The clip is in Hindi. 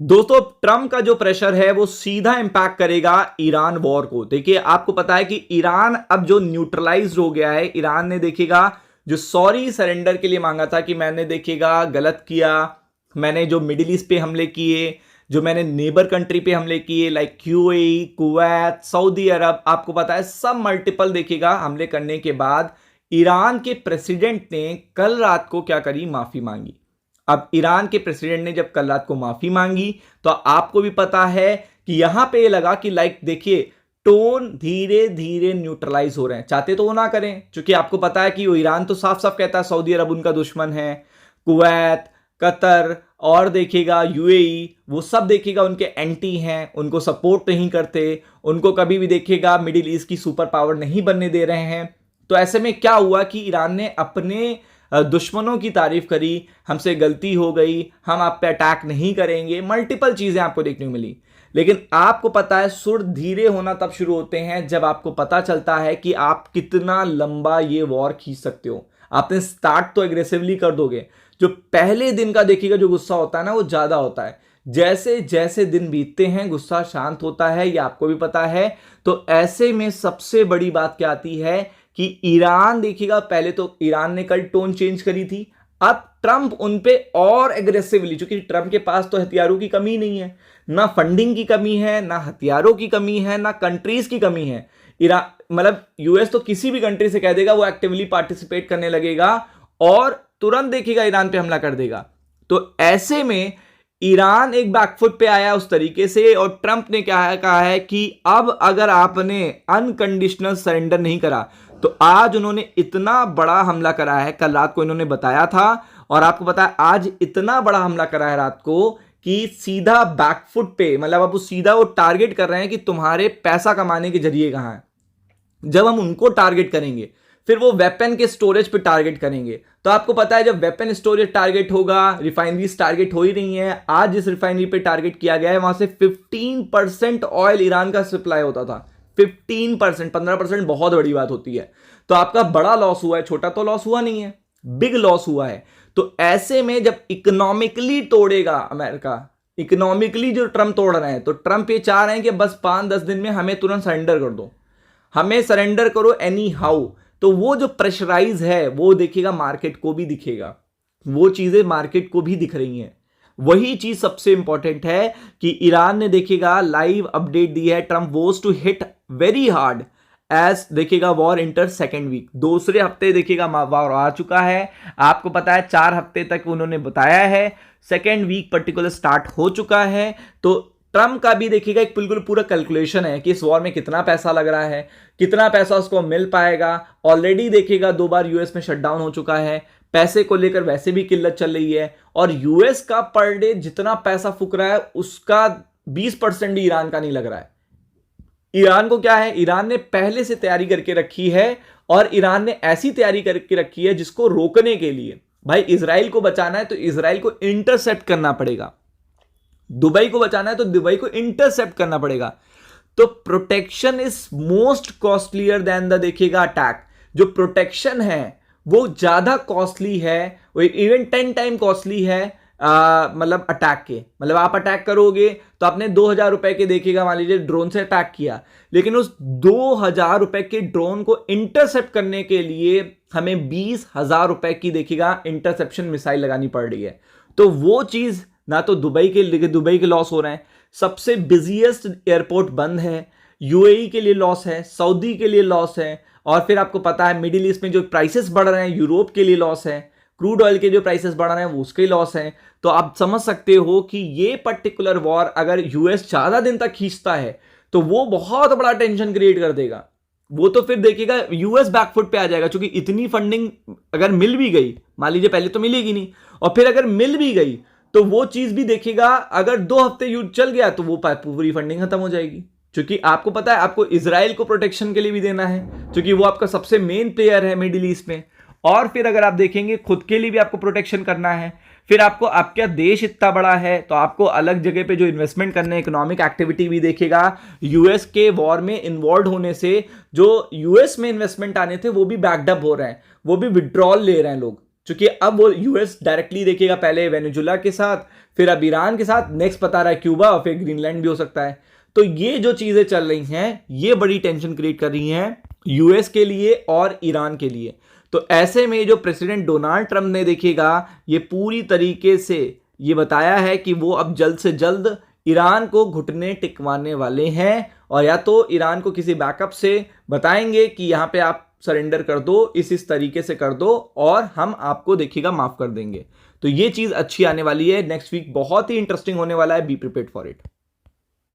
दोस्तों, ट्रम्प का जो प्रेशर है वो सीधा इंपैक्ट करेगा ईरान वॉर को। देखिए, आपको पता है कि ईरान अब जो न्यूट्रलाइज्ड हो गया है, ईरान ने देखिएगा जो सॉरी सरेंडर के लिए मांगा था कि मैंने देखिएगा गलत किया, मैंने जो मिडिल ईस्ट पे हमले किए, जो मैंने नेबर कंट्री पे हमले किए लाइक यूएई, कुवैत, सऊदी अरब, आपको पता है सब मल्टीपल देखिएगा हमले करने के बाद ईरान के प्रेसिडेंट ने कल रात को क्या करी, माफी मांगी। अब ईरान के प्रेसिडेंट ने जब कल रात को माफी मांगी तो आपको भी पता है कि यहां पे लगा कि लाइक देखिए टोन धीरे धीरे न्यूट्रलाइज हो रहे हैं। चाहते तो वो ना करें, क्योंकि आपको पता है कि वो ईरान तो साफ साफ कहता है सऊदी अरब उनका दुश्मन है, कुवैत, कतर और देखिएगा यूएई, वो सब देखिएगा उनके एंटी हैं, उनको सपोर्ट नहीं करते, उनको कभी भी देखिएगा मिडिल ईस्ट की सुपर पावर नहीं बनने दे रहे हैं। तो ऐसे में क्या हुआ कि ईरान ने अपने दुश्मनों की तारीफ करी, हमसे गलती हो गई, हम आप पे अटैक नहीं करेंगे, मल्टीपल चीजें आपको देखने को मिली। लेकिन आपको पता है सुर धीरे होना तब शुरू होते हैं जब आपको पता चलता है कि आप कितना लंबा ये वॉर खींच सकते हो। आपने स्टार्ट तो एग्रेसिवली कर दोगे, जो पहले दिन का देखिएगा जो गुस्सा होता है ना वो ज्यादा होता है, जैसे जैसे दिन बीतते हैं गुस्सा शांत होता है, ये आपको भी पता है। तो ऐसे में सबसे बड़ी बात क्या आती है कि ईरान देखिएगा, पहले तो ईरान ने कल टोन चेंज करी थी, अब ट्रंप उन पे और एग्रेसिवली, क्योंकि ट्रंप के पास तो हथियारों की कमी नहीं है, ना फंडिंग की कमी है, ना हथियारों की कमी है, ना कंट्रीज की कमी है। ईरान मतलब यूएस तो किसी भी कंट्री से कह देगा वो एक्टिवली पार्टिसिपेट करने लगेगा और तुरंत देखिएगा ईरान पे हमला कर देगा। तो ऐसे में ईरान एक बैकफुट पे आया उस तरीके से, और ट्रंप ने क्या कहा है कि अब अगर आपने अनकंडीशनल सरेंडर नहीं करा तो आज उन्होंने इतना बड़ा हमला करा है, कल रात को इन्होंने बताया था, और आपको पता है आज इतना बड़ा हमला करा है रात को कि सीधा बैकफुट पे, मतलब अब सीधा वो टारगेट कर रहे हैं कि तुम्हारे पैसा कमाने के जरिए कहां है। जब हम उनको टारगेट करेंगे फिर वो वेपन के स्टोरेज पे टारगेट करेंगे। तो आपको पता है जब वेपन स्टोरेज टारगेट होगा, रिफाइनरीज टारगेट हो ही रही है। आज जिस रिफाइनरी पे टारगेट किया गया है वहां से 15% ऑयल ईरान का सप्लाई होता था। 15%, 15% बहुत बड़ी बात होती है। तो आपका बड़ा लॉस हुआ है, छोटा तो लॉस हुआ नहीं है, बिग लॉस हुआ है। तो ऐसे में जब इकोनॉमिकली तोड़ेगा अमेरिका, इकोनॉमिकली जो ट्रंप तोड़ रहे हैं, तो ट्रंप ये चाह रहे हैं कि बस 5-10 दिन में हमें तुरंत सरेंडर कर दो, हमें सरेंडर करो एनी हाउ। तो वो जो प्रेशराइज है वो देखिएगा मार्केट को भी दिखेगा, वो चीजें मार्केट को भी दिख रही हैं। वही चीज सबसे इंपॉर्टेंट है कि ईरान ने देखिएगा लाइव अपडेट दी है, Trump was to hit very hard as देखिएगा वॉर इंटर सेकेंड वीक। दूसरे हफ्ते देखिएगा वॉर आ चुका है, आपको पता है 4 हफ्ते तक उन्होंने बताया है, सेकेंड वीक पर्टिकुलर स्टार्ट हो चुका है। तो ट्रंप का भी देखिएगा एक बिल्कुल पूरा कैलकुलेशन है कि इस वॉर में कितना पैसा लग रहा है, कितना पैसा उसको मिल पाएगा। ऑलरेडी देखिएगा 2 बार यूएस में शटडाउन हो चुका है, पैसे को लेकर वैसे भी किल्लत चल रही है, और यूएस का पर डे जितना पैसा फूक रहा है उसका 20% भी ईरान का नहीं लग रहा है। ईरान को क्या है, ईरान ने पहले से तैयारी करके रखी है, और ईरान ने ऐसी तैयारी करके रखी है जिसको रोकने के लिए, भाई इजराइल को बचाना है तो इजराइल को इंटरसेप्ट करना पड़ेगा, दुबई को बचाना है तो दुबई को इंटरसेप्ट करना पड़ेगा। तो protection is most costlier then the देखिएगा अटैक। जो प्रोटेक्शन है वो ज्यादा कॉस्टली है, वो इवन 10 टाइम कॉस्टली है मतलब अटैक के। मतलब आप अटैक करोगे तो आपने 2000 रुपए के देखिएगा मान लीजिए ड्रोन से अटैक किया, लेकिन उस 2000 रुपए के ड्रोन को इंटरसेप्ट करने के लिए हमें 20,000 रुपए की देखिएगा इंटरसेप्शन मिसाइल लगानी पड़ रही है। तो वो चीज ना तो दुबई के लॉस हो रहे हैं, सबसे बिजिएस्ट एयरपोर्ट बंद है, यूएई के लिए लॉस है, सऊदी के लिए लॉस है, और फिर आपको पता है मिडिल ईस्ट में जो प्राइसेस बढ़ रहे हैं यूरोप के लिए लॉस है, क्रूड ऑयल के जो प्राइसेस बढ़ रहे हैं वो उसके लॉस है। तो आप समझ सकते हो कि ये पर्टिकुलर वॉर अगर यूएस ज्यादा दिन तक खींचता है तो वो बहुत बड़ा टेंशन क्रिएट कर देगा। वो तो फिर देखिएगा यूएस बैकफुट पे आ जाएगा, क्योंकि इतनी फंडिंग अगर मिल भी गई, मान लीजिए पहले तो मिलेगी नहीं, और फिर अगर मिल भी गई तो वो चीज भी देखिएगा अगर 2 हफ्ते युद्ध चल गया तो वो पूरी फंडिंग खत्म हो जाएगी। क्योंकि आपको पता है आपको इजराइल को प्रोटेक्शन के लिए भी देना है, क्योंकि वो आपका सबसे मेन प्लेयर है मिडिल ईस्ट में, और फिर अगर आप देखेंगे खुद के लिए भी आपको प्रोटेक्शन करना है। फिर आपको, आपका देश इतना बड़ा है तो आपको अलग जगह पे जो इन्वेस्टमेंट करने, इकोनॉमिक एक्टिविटी भी देखिएगा। यूएस के वॉर में इन्वॉल्व होने से जो यूएस में इन्वेस्टमेंट आने थे वो भी बैकडअप हो रहे हैं, वो भी विड्रॉल ले रहे हैं लोग। क्योंकि अब वो यूएस डायरेक्टली देखेगा, पहले वेनेजुला के साथ, फिर अब ईरान के साथ, नेक्स्ट पता रहा है क्यूबा और फिर ग्रीनलैंड भी हो सकता है। तो ये जो चीजें चल रही हैं ये बड़ी टेंशन क्रिएट कर रही हैं यूएस के लिए और ईरान के लिए। तो ऐसे में जो प्रेसिडेंट डोनाल्ड ट्रंप ने देखेगा ये पूरी तरीके से ये बताया है कि वो अब जल्द से जल्द ईरान को घुटने टिकवाने वाले हैं, और या तो ईरान को किसी बैकअप से बताएंगे कि यहां पे आप सरेंडर कर दो, इस तरीके से कर दो और हम आपको देखिएगा माफ कर देंगे। तो ये चीज अच्छी आने वाली है, नेक्स्ट वीक बहुत ही इंटरेस्टिंग होने वाला है, बी प्रिपेयर्ड फॉर इट।